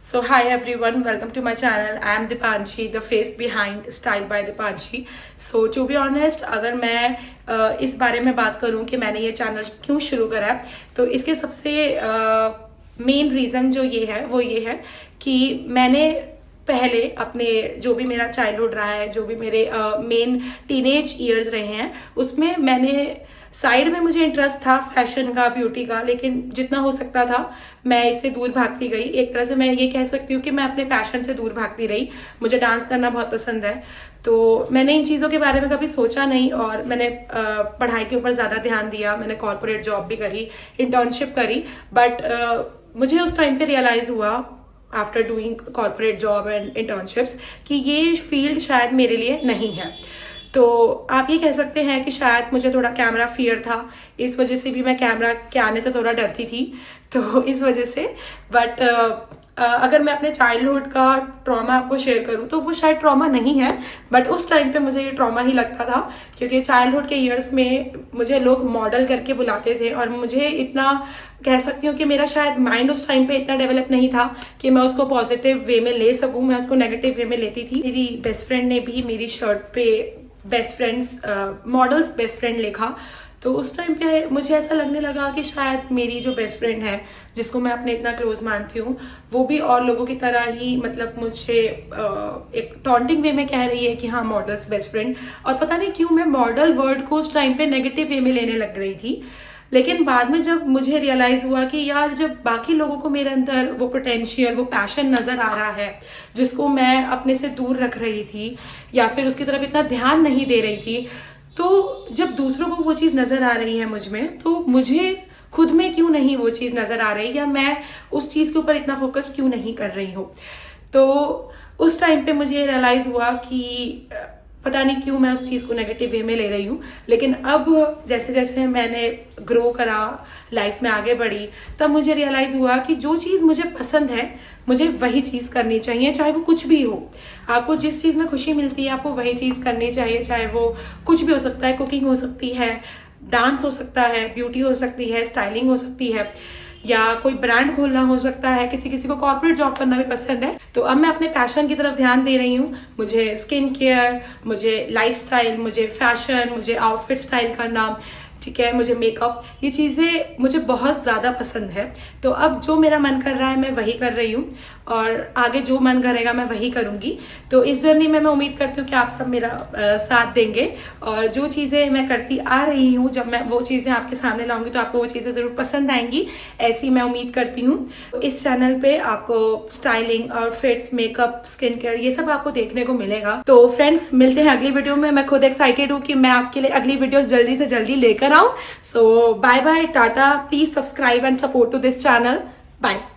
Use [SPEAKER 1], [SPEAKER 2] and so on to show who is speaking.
[SPEAKER 1] So hi everyone, welcome to my channel. I am Dipanshi, the face behind Style by Dipanshi. So to be honest, अगर मैं इस बारे में बात करूं कि मैंने ये चैनल क्यों शुरू करा है, तो इसके सबसे मेन रीज़न जो ये है वो ये है कि मैंने पहले अपने जो भी मेरा चाइल्डहुड रहा है, जो भी मेरे मेन टीनेज ईयर्स रहे हैं, उसमें मैंने साइड में मुझे इंटरेस्ट था फैशन का, ब्यूटी का, लेकिन जितना हो सकता था मैं इससे दूर भागती गई। एक तरह से मैं ये कह सकती हूँ कि मैं अपने पैशन से दूर भागती रही। मुझे डांस करना बहुत पसंद है, तो मैंने इन चीज़ों के बारे में कभी सोचा नहीं और मैंने पढ़ाई के ऊपर ज़्यादा ध्यान दिया। मैंने कॉर्पोरेट जॉब भी करी, इंटर्नशिप करी, बट मुझे उस टाइम पे रियलाइज़ हुआ after doing corporate job and internships कि ये फील्ड शायद मेरे लिए नहीं है। तो आप ये कह सकते हैं कि शायद मुझे थोड़ा कैमरा फियर था, इस वजह से भी मैं कैमरा के आने से थोड़ा डरती थी, तो इस वजह से। बट अगर मैं अपने चाइल्डहुड का ट्रॉमा आपको शेयर करूँ तो वो शायद ट्रॉमा नहीं है, बट उस टाइम पे मुझे ये ट्रॉमा ही लगता था, क्योंकि चाइल्डहुड के ईयर्स में मुझे लोग मॉडल करके बुलाते थे और मुझे इतना कह सकती हूँ कि मेरा शायद माइंड उस टाइम पे इतना डेवलप नहीं था कि मैं उसको पॉजिटिव वे में ले सकूँ। मैं उसको नेगेटिव वे में लेती थी। मेरी बेस्ट फ्रेंड ने भी मेरी शर्ट पे best friends models best friend लिखा, तो उस टाइम पे मुझे ऐसा लगने लगा कि शायद मेरी जो बेस्ट फ्रेंड है, जिसको मैं अपने इतना क्लोज मानती हूँ, वो भी और लोगों की तरह ही मतलब मुझे एक टॉन्टिंग वे में कह रही है कि हाँ मॉडल्स बेस्ट फ्रेंड। और पता नहीं क्यों मैं मॉडल वर्ड को उस टाइम पे नेगेटिव वे में लेने लग रही थी। लेकिन बाद में जब मुझे रियलाइज हुआ कि यार जब बाकी लोगों को मेरे अंदर वो पोटेंशियल, वो पैशन नजर आ रहा है, जिसको मैं अपने से दूर रख रही थी या फिर उसकी तरफ इतना ध्यान नहीं दे रही थी, तो जब दूसरों को वो चीज़ नजर आ रही है मुझ में, तो मुझे खुद में क्यों नहीं वो चीज़ नजर आ रही, या मैं उस चीज़ के ऊपर इतना फोकस क्यों नहीं कर रही हूँ। तो उस टाइम पे मुझे रियलाइज हुआ कि पता नहीं क्यों मैं उस चीज़ को नेगेटिव वे में ले रही हूँ। लेकिन अब जैसे जैसे मैंने ग्रो करा, लाइफ में आगे बढ़ी, तब मुझे रियलाइज हुआ कि जो चीज़ मुझे पसंद है मुझे वही चीज़ करनी चाहिए, चाहे वो कुछ भी हो। आपको जिस चीज़ में खुशी मिलती है आपको वही चीज़ करनी चाहिए, चाहे वो कुछ भी हो सकता है। कुकिंग हो सकती है, डांस हो सकता है, ब्यूटी हो सकती है, स्टाइलिंग हो सकती है, या कोई ब्रांड खोलना हो सकता है, किसी किसी को कॉर्पोरेट जॉब करना भी पसंद है। तो अब मैं अपने पैशन की तरफ ध्यान दे रही हूँ। मुझे स्किन केयर, मुझे लाइफस्टाइल, मुझे फैशन, मुझे आउटफिट स्टाइल करना, ठीक है, मुझे मेकअप, ये चीज़ें मुझे बहुत ज़्यादा पसंद है। तो अब जो मेरा मन कर रहा है मैं वही कर रही हूँ और आगे जो मन करेगा मैं वही करूँगी। तो इस जर्नी में मैं उम्मीद करती हूँ कि आप सब मेरा साथ देंगे, और जो चीज़ें मैं करती आ रही हूँ जब मैं वो चीज़ें आपके सामने लाऊंगी तो आपको वो चीज़ें ज़रूर पसंद आएंगी, ऐसी मैं उम्मीद करती हूँ। इस चैनल पे आपको styling, outfits, makeup, skin care, ये सब आपको देखने को मिलेगा। तो फ्रेंड्स, मिलते हैं अगली वीडियो में। मैं खुद एक्साइटेड हूँ कि मैं आपके लिए अगली वीडियो जल्दी से जल्दी लेकर आऊँ। सो बाय बाय, टाटा, please subscribe and support to this channel. Bye.